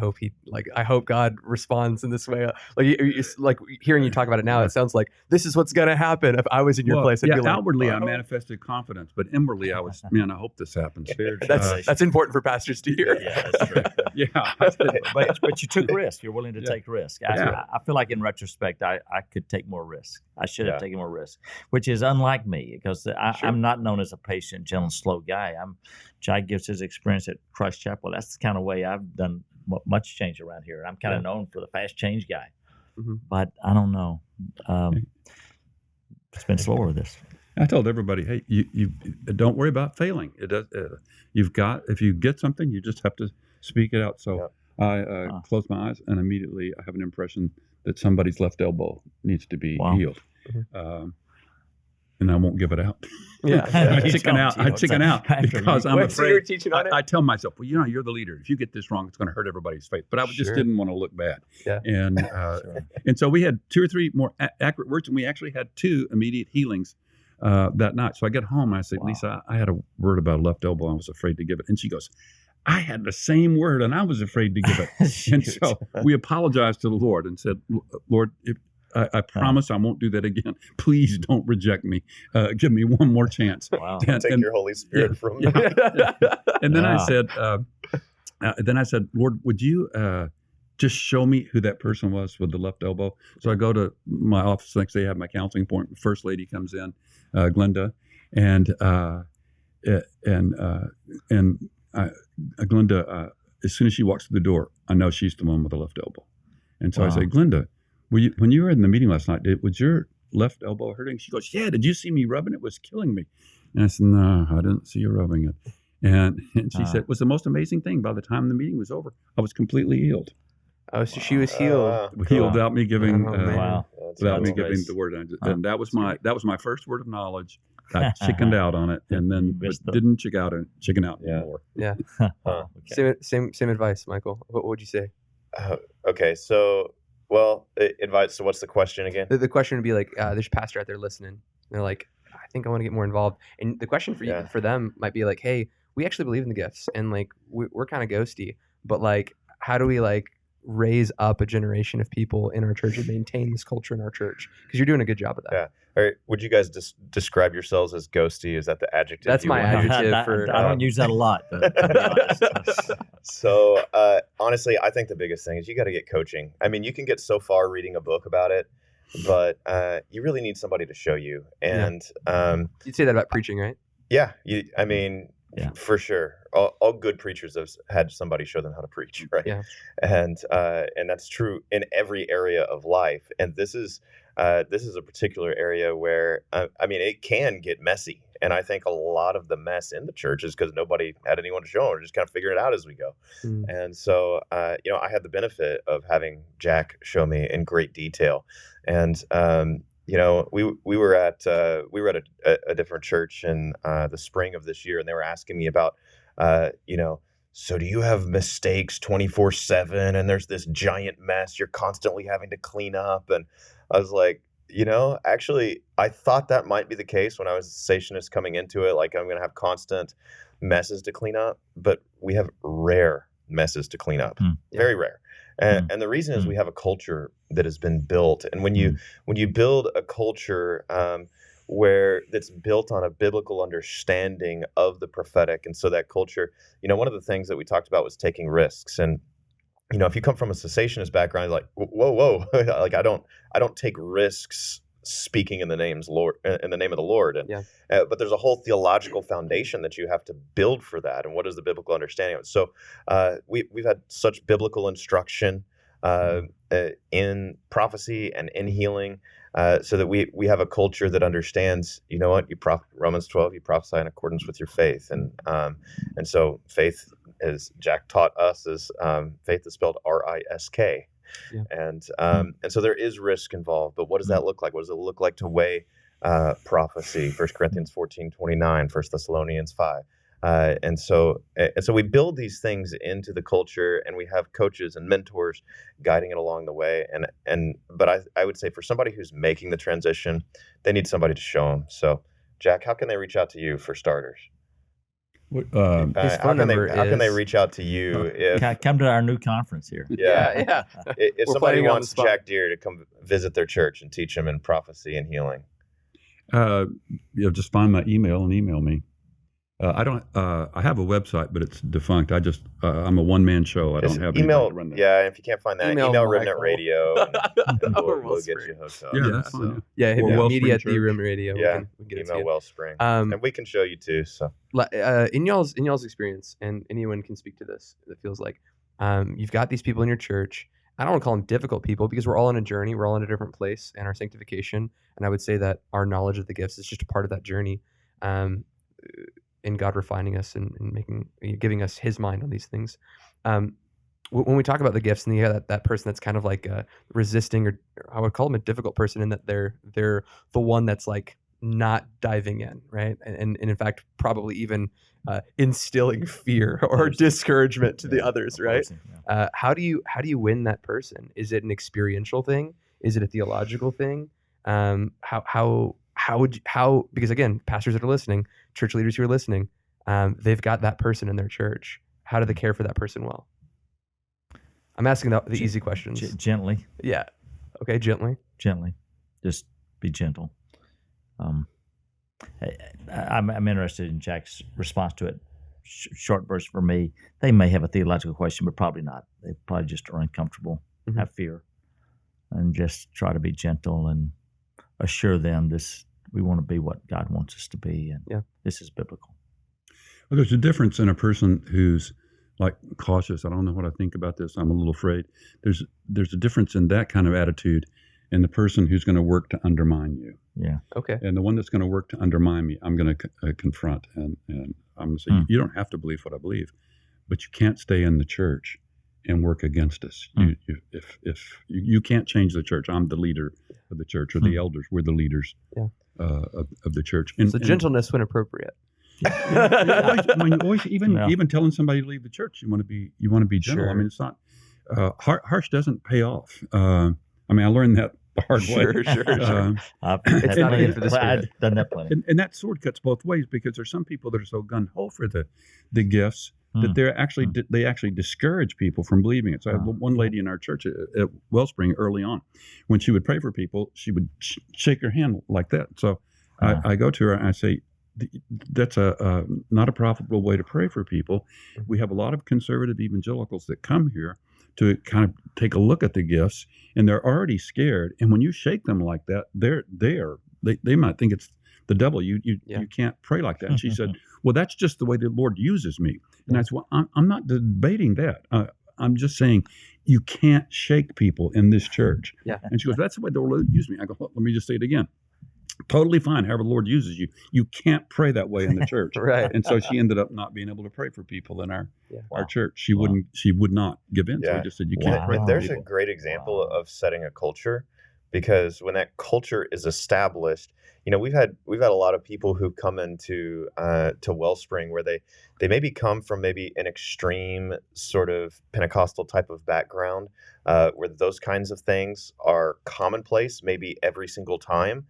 Speaker 5: hope God responds in this way? Like hearing you talk about it now, it sounds like this is what's going to happen. If I was in your place, I'd be like,
Speaker 3: outwardly I manifested confidence, but inwardly I was, man, I hope this happens.
Speaker 5: That's important for pastors to hear.
Speaker 4: Yeah, that's true.
Speaker 3: Yeah,
Speaker 4: but you took risk. You're willing to take risk. I feel like in retrospect, I could take more risk. I should have taken more risk, which is unlike me because I'm not known as a patient, gentle, and slow guy. Jack gives his experience at Christ Chapel. That's the kind of way I've done much change around here. I'm kind of known for the fast change guy, but I don't know. It's been slower this.
Speaker 3: I told everybody, hey, you don't worry about failing. It does. If you get something, you just have to speak it out. So I close my eyes and immediately I have an impression that somebody's left elbow needs to be healed. And I won't give it out. I chicken out because I'm afraid. I tell myself, well, you're the leader. If you get this wrong, it's going to hurt everybody's faith. But I just didn't want to look bad. Yeah. And and so we had 2 or 3 more accurate words, and we actually had 2 immediate healings that night. So I get home and I say, Lisa, I had a word about a left elbow. I was afraid to give it. And she goes, I had the same word and I was afraid to give it. And so we apologized to the Lord and said, Lord, I promise I won't do that again. Please don't reject me. Give me one more chance.
Speaker 2: Take your Holy Spirit from me.
Speaker 3: And then I said, then I said, Lord, would you just show me who that person was with the left elbow? So I go to my office the next day, have my counseling appointment. First lady comes in, Glenda, and Glenda, as soon as she walks through the door, I know she's the one with the left elbow. And so I say, Glenda, when you were in the meeting last night, was your left elbow hurting? She goes, yeah, did you see me rubbing it? It was killing me. And I said, no, I didn't see you rubbing it. And she said, it was the most amazing thing. By the time the meeting was over, I was completely healed.
Speaker 5: Oh, so she was healed.
Speaker 3: Healed without me giving
Speaker 5: without
Speaker 3: me giving the word. And that was my first word of knowledge. I chickened out on it, and then didn't chicken out anymore.
Speaker 5: Yeah. Same advice, Michael. What would you say?
Speaker 2: Okay, so advice. So what's the question again?
Speaker 5: The question would be like, there's a pastor out there listening. And they're like, I think I want to get more involved. And the question for them might be like, hey, we actually believe in the gifts, and like we're kind of ghosty, but like, how do we like raise up a generation of people in our church and maintain this culture in our church? Because you're doing a good job of that.
Speaker 2: Yeah. All right. Would you guys describe yourselves as ghosty? Is that the adjective?
Speaker 5: That's my adjective.
Speaker 4: I don't use that a lot.
Speaker 2: So honestly, I think the biggest thing is you got to get coaching. I mean, you can get so far reading a book about it, but you really need somebody to show you. And
Speaker 5: you'd say that about preaching, right?
Speaker 2: Yeah. For sure. All good preachers have had somebody show them how to preach, right?
Speaker 5: Yeah.
Speaker 2: And that's true in every area of life. And this is a particular area where it can get messy. And I think a lot of the mess in the church is because nobody had anyone to show them. We're just kind of figuring it out as we go. And so I had the benefit of having Jack show me in great detail. And we were at a different church in the spring of this year, and they were asking me about, so do you have mistakes 24/7, and there's this giant mess you're constantly having to clean up? And I was like, actually, I thought that might be the case when I was a cessationist coming into it. Like, I'm going to have constant messes to clean up, but we have rare messes to clean up, very rare. And the reason is we have a culture that has been built. And when you build a culture where that's built on a biblical understanding of the prophetic, and so that culture, one of the things that we talked about was taking risks. And if you come from a cessationist background, like, whoa, like I don't take risks speaking in the name of the Lord. And but there's a whole theological foundation that you have to build for that. And what is the biblical understanding of it? So we've had such biblical instruction in prophecy and in healing, so that we have a culture that understands, Romans 12, you prophesy in accordance with your faith. And so faith, as Jack taught us, is faith is spelled R-I-S-K. Yeah. And so there is risk involved, but what does that look like? What does it look like to weigh prophecy? 1 Corinthians 14:29, 1 Thessalonians 5. And so we build these things into the culture, and we have coaches and mentors guiding it along the way. But I would say for somebody who's making the transition, they need somebody to show them. So, Jack, how can they reach out to you for starters?
Speaker 5: His phone number
Speaker 2: how can they reach out to you if
Speaker 4: come to our new conference here?
Speaker 2: Yeah. If somebody wants Jack Deere to come visit their church and teach them in prophecy and healing,
Speaker 3: just find my email and email me. I have a website, but it's defunct. I'm a one-man show. I don't have
Speaker 2: email.
Speaker 3: To run that.
Speaker 2: Yeah, if you can't find that, email Remnant Radio, and we'll get you hooked up.
Speaker 3: Yeah, that's fine.
Speaker 5: Yeah, media at the Remnant Radio.
Speaker 2: Yeah, we can email Wellspring, and we can show you too. So,
Speaker 5: in y'all's experience, and anyone can speak to this. It feels like you've got these people in your church. I don't want to call them difficult people because we're all on a journey. We're all in a different place in our sanctification, and I would say that our knowledge of the gifts is just a part of that journey. In God refining us and giving us His mind on these things. When we talk about the gifts, and you have that person that's kind of like resisting, or I would call them a difficult person, in that they're the one that's like not diving in, right? And in fact, probably even instilling fear or discouragement to the others, right? How do you win that person? Is it an experiential thing? Is it a theological thing? Because again, pastors that are listening, church leaders who are listening, they've got that person in their church. How do they care for that person well? I'm asking the easy questions.
Speaker 4: Gently.
Speaker 5: Yeah. Okay, gently.
Speaker 4: Gently. Just be gentle. I'm interested in Jack's response to it. short verse for me, they may have a theological question, but probably not. They probably just are uncomfortable, have fear, and just try to be gentle and assure them we want to be what God wants us to be, and this is biblical.
Speaker 3: Well, there's a difference in a person who's like cautious. I don't know what I think about this. I'm a little afraid. There's a difference in that kind of attitude and the person who's going to work to undermine you.
Speaker 4: Yeah.
Speaker 5: Okay.
Speaker 3: And the one that's going to work to undermine me, I'm going to confront, and I'm going to say, you don't have to believe what I believe, but you can't stay in the church and work against us. If you can't change the church, I'm the leader of the church, or the elders. We're the leaders of the church.
Speaker 5: And so gentleness when appropriate.
Speaker 3: You always even telling somebody to leave the church, you want to be gentle.
Speaker 5: Sure.
Speaker 3: I mean, it's not harsh doesn't pay off. I learned that the hard way.
Speaker 5: Sure. It's not good for the spirit.
Speaker 4: I've done that plenty.
Speaker 3: And that sword cuts both ways, because there's some people that are so gun ho for the gifts that they're actually they actually discourage people from believing it. So I had one lady in our church at Wellspring early on. When she would pray for people, she would shake her hand like that. So I go to her and I say, that's not a profitable way to pray for people. We have a lot of conservative evangelicals that come here to kind of take a look at the gifts, and they're already scared. And when you shake them like that, they might think it's the devil. You can't pray like that. And she said, well, that's just the way the Lord uses me. And I said, well, I'm not debating that. I'm just saying you can't shake people in this church.
Speaker 5: Yeah.
Speaker 3: And she goes, that's the way the Lord used me. I go, well, let me just say it again. Totally fine, however the Lord uses you. You can't pray that way in the church.
Speaker 5: Right.
Speaker 3: And so she ended up not being able to pray for people in our church. She would not give in. So I just said, you can't pray for
Speaker 2: There's
Speaker 3: people.
Speaker 2: a great example of setting a culture, because when that culture is established, we've had a lot of people who come into to Wellspring where they maybe come from maybe an extreme sort of Pentecostal type of background, where those kinds of things are commonplace maybe every single time.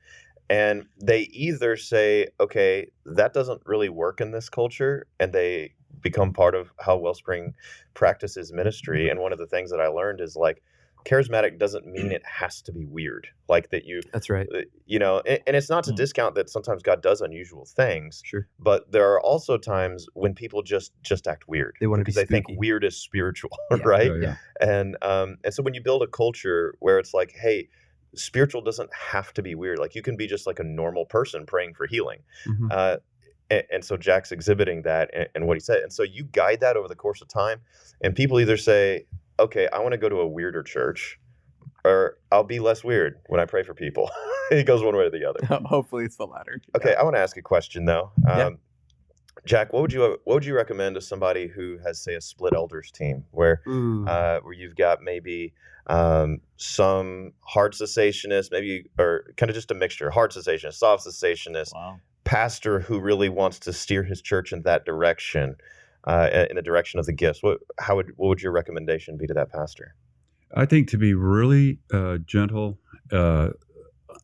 Speaker 2: And they either say, okay, that doesn't really work in this culture, and they become part of how Wellspring practices ministry. And one of the things that I learned is, like, charismatic doesn't mean it has to be weird. Like that
Speaker 5: That's right.
Speaker 2: and it's not to discount that sometimes God does unusual things.
Speaker 5: Sure.
Speaker 2: But there are also times when people just act weird.
Speaker 5: They want to be
Speaker 2: because they think
Speaker 5: spooky.
Speaker 2: weird is spiritual, right?
Speaker 3: Yeah.
Speaker 2: And so when you build a culture where it's like, hey, spiritual doesn't have to be weird. Like, you can be just like a normal person praying for healing. And so Jack's exhibiting that and what he said. And so you guide that over the course of time, and people either say, okay, I want to go to a weirder church, or I'll be less weird when I pray for people. It goes one way or the other.
Speaker 5: Hopefully it's the latter.
Speaker 2: Okay, I want to ask a question though. Jack, what would you recommend to somebody who has, say, a split elders team where you've got maybe some hard cessationist, maybe, or kind of just a mixture, hard cessationist, soft cessationist, pastor who really wants to steer his church in that direction, in the direction of the gifts? What would your recommendation be to that pastor?
Speaker 3: I think to be really gentle,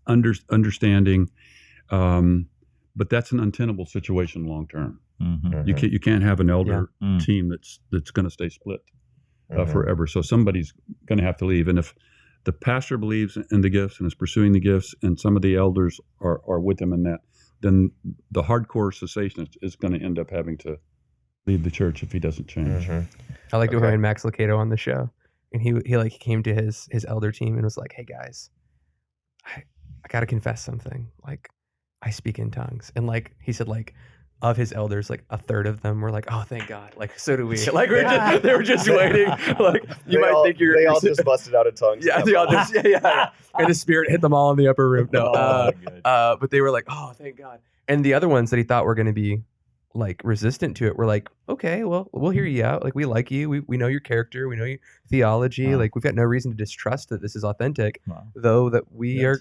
Speaker 3: understanding, but that's an untenable situation long term. You can't have an elder team that's going to stay split forever. So somebody's going to have to leave. And if the pastor believes in the gifts and is pursuing the gifts, and some of the elders are with him in that, then the hardcore cessationist is going to end up having to leave the church if he doesn't change.
Speaker 5: I like to have Max Lucado on the show, and he like came to his elder team and was like, "Hey guys, I gotta confess something. Like, I speak in tongues," and like he said, like, of his elders, like a third of them were like, "Oh, thank God!" Like, so do we. Like, they were just waiting. Like, they all
Speaker 2: just busted out in tongues.
Speaker 5: Yeah, they all just and the Spirit hit them all in the upper room. No, but they were like, "Oh, thank God!" And the other ones that he thought were going to be like resistant to it were like, "Okay, well, we'll hear you out. Like, we like you. We know your character. We know your theology. Like, we've got no reason to distrust that this is authentic, though that we are,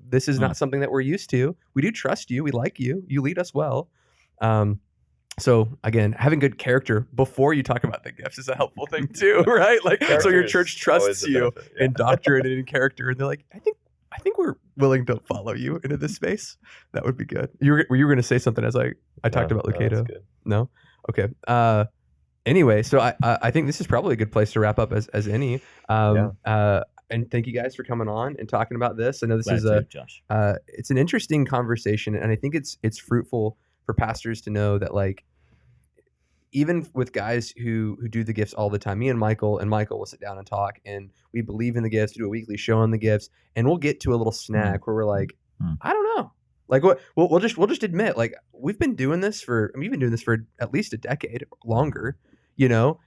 Speaker 5: this is not something that we're used to. We do trust you. We like you. You lead us well." So again, having good character before you talk about the gifts is a helpful thing too, right? Like, so your church trusts you in doctrine and in character, and they're like, I think we're willing to follow you into this space. That would be good. You were going to say something as I talked about Lucado? No? Okay. Anyway, so I think this is probably a good place to wrap up as any. And thank you guys for coming on and talking about this. I know this is
Speaker 4: Josh.
Speaker 5: It's an interesting conversation, and I think it's fruitful for pastors to know that, like, even with guys who do the gifts all the time, me and Michael will sit down and talk, and we believe in the gifts, do a weekly show on the gifts, and we'll get to a little snack where we're like, I don't know. Like what we'll just admit, like we've been doing this for at least a decade longer, you know.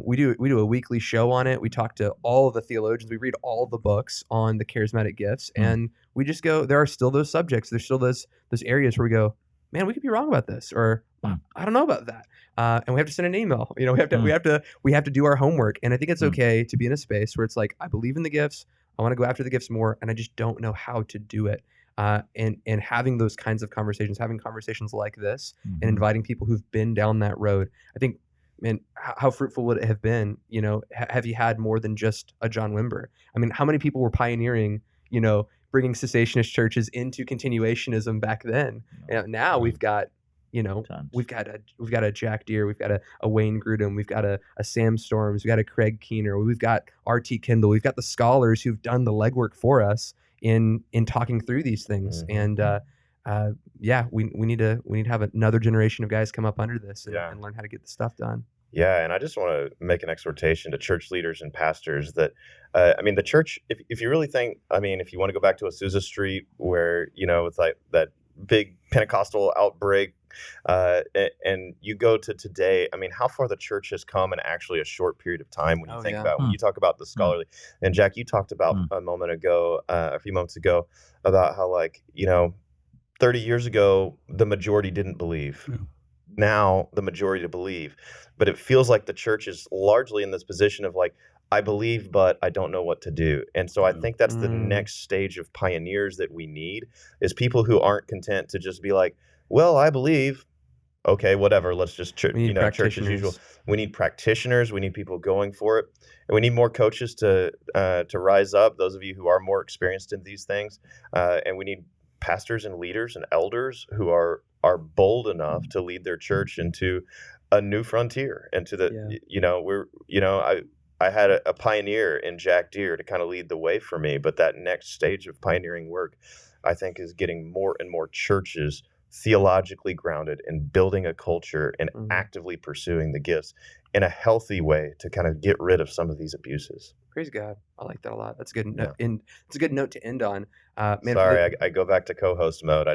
Speaker 5: We do a weekly show on it. We talk to all of the theologians. We read all the books on the charismatic gifts, and we just go, there are still those subjects. There's still those areas where we go, man, we could be wrong about this, or I don't know about that. And we have to send an email. You know, we have to do our homework. And I think it's okay to be in a space where it's like, I believe in the gifts. I want to go after the gifts more, and I just don't know how to do it. And having those kinds of conversations, having conversations like this, and inviting people who've been down that road. I think, man, how fruitful would it have been? You know, have you had more than just a John Wimber? I mean, how many people were pioneering, you know, bringing cessationist churches into continuationism back then? Now we've got, you know, we've got a Jack Deere, we've got a Wayne Grudem, we've got a Sam Storms, we've got a Craig Keener, we've got R.T. Kendall, we've got the scholars who've done the legwork for us in talking through these things. And we need to have another generation of guys come up under this and learn how to get the stuff done.
Speaker 2: Yeah, and I just want to make an exhortation to church leaders and pastors that, I mean, the church, if you really think, I mean, if you want to go back to Azusa Street where, you know, it's like that big Pentecostal outbreak, and you go to today, I mean, how far the church has come in actually a short period of time when you think about, when you talk about the scholarly, and Jack, you talked about a few moments ago, about how, like, you know, 30 years ago, the majority didn't believe. Yeah. Now the majority believe, but it feels like the church is largely in this position of like, I believe, but I don't know what to do. And so I think that's the next stage of pioneers that we need, is people who aren't content to just be like, well, I believe, okay, whatever, let's just church as usual. We need practitioners. We need people going for it, and we need more coaches to rise up. Those of you who are more experienced in these things, and we need pastors and leaders and elders who are bold enough to lead their church into a new frontier, into the I had a pioneer in Jack Deere to kind of lead the way for me, but that next stage of pioneering work, I think, is getting more and more churches theologically grounded and building a culture and actively pursuing the gifts in a healthy way to kind of get rid of some of these abuses.
Speaker 5: Praise God. I like that a lot. That's a good note. And it's a good note to end on. Man,
Speaker 2: sorry, I go back to co-host mode.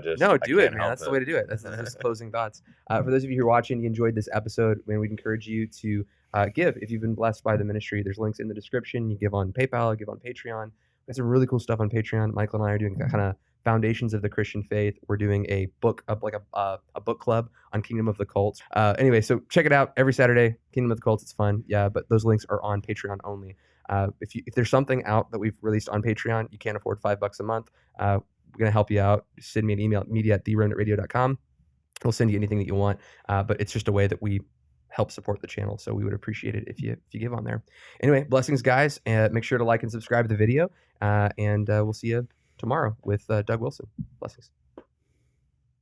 Speaker 5: Do it, man. That's the way to do it. That's just closing thoughts. For those of you who are watching, you enjoyed this episode, man, we'd encourage you to give. If you've been blessed by the ministry, there's links in the description. You give on PayPal, give on Patreon. There's some really cool stuff on Patreon. Michael and I are doing kind of foundations of the Christian faith. We're doing a book a book club on Kingdom of the Cults. Anyway, so check it out every Saturday. Kingdom of the Cults. It's fun. Yeah, but those links are on Patreon only. If there's something out that we've released on Patreon, you can't afford $5 a month, we're going to help you out. Just send me an email at media@theremnantradio.com. We'll send you anything that you want. But it's just a way that we help support the channel. So we would appreciate it if you give on there. Anyway, blessings, guys. Make sure to like and subscribe to the video. And we'll see you tomorrow with Doug Wilson. Blessings.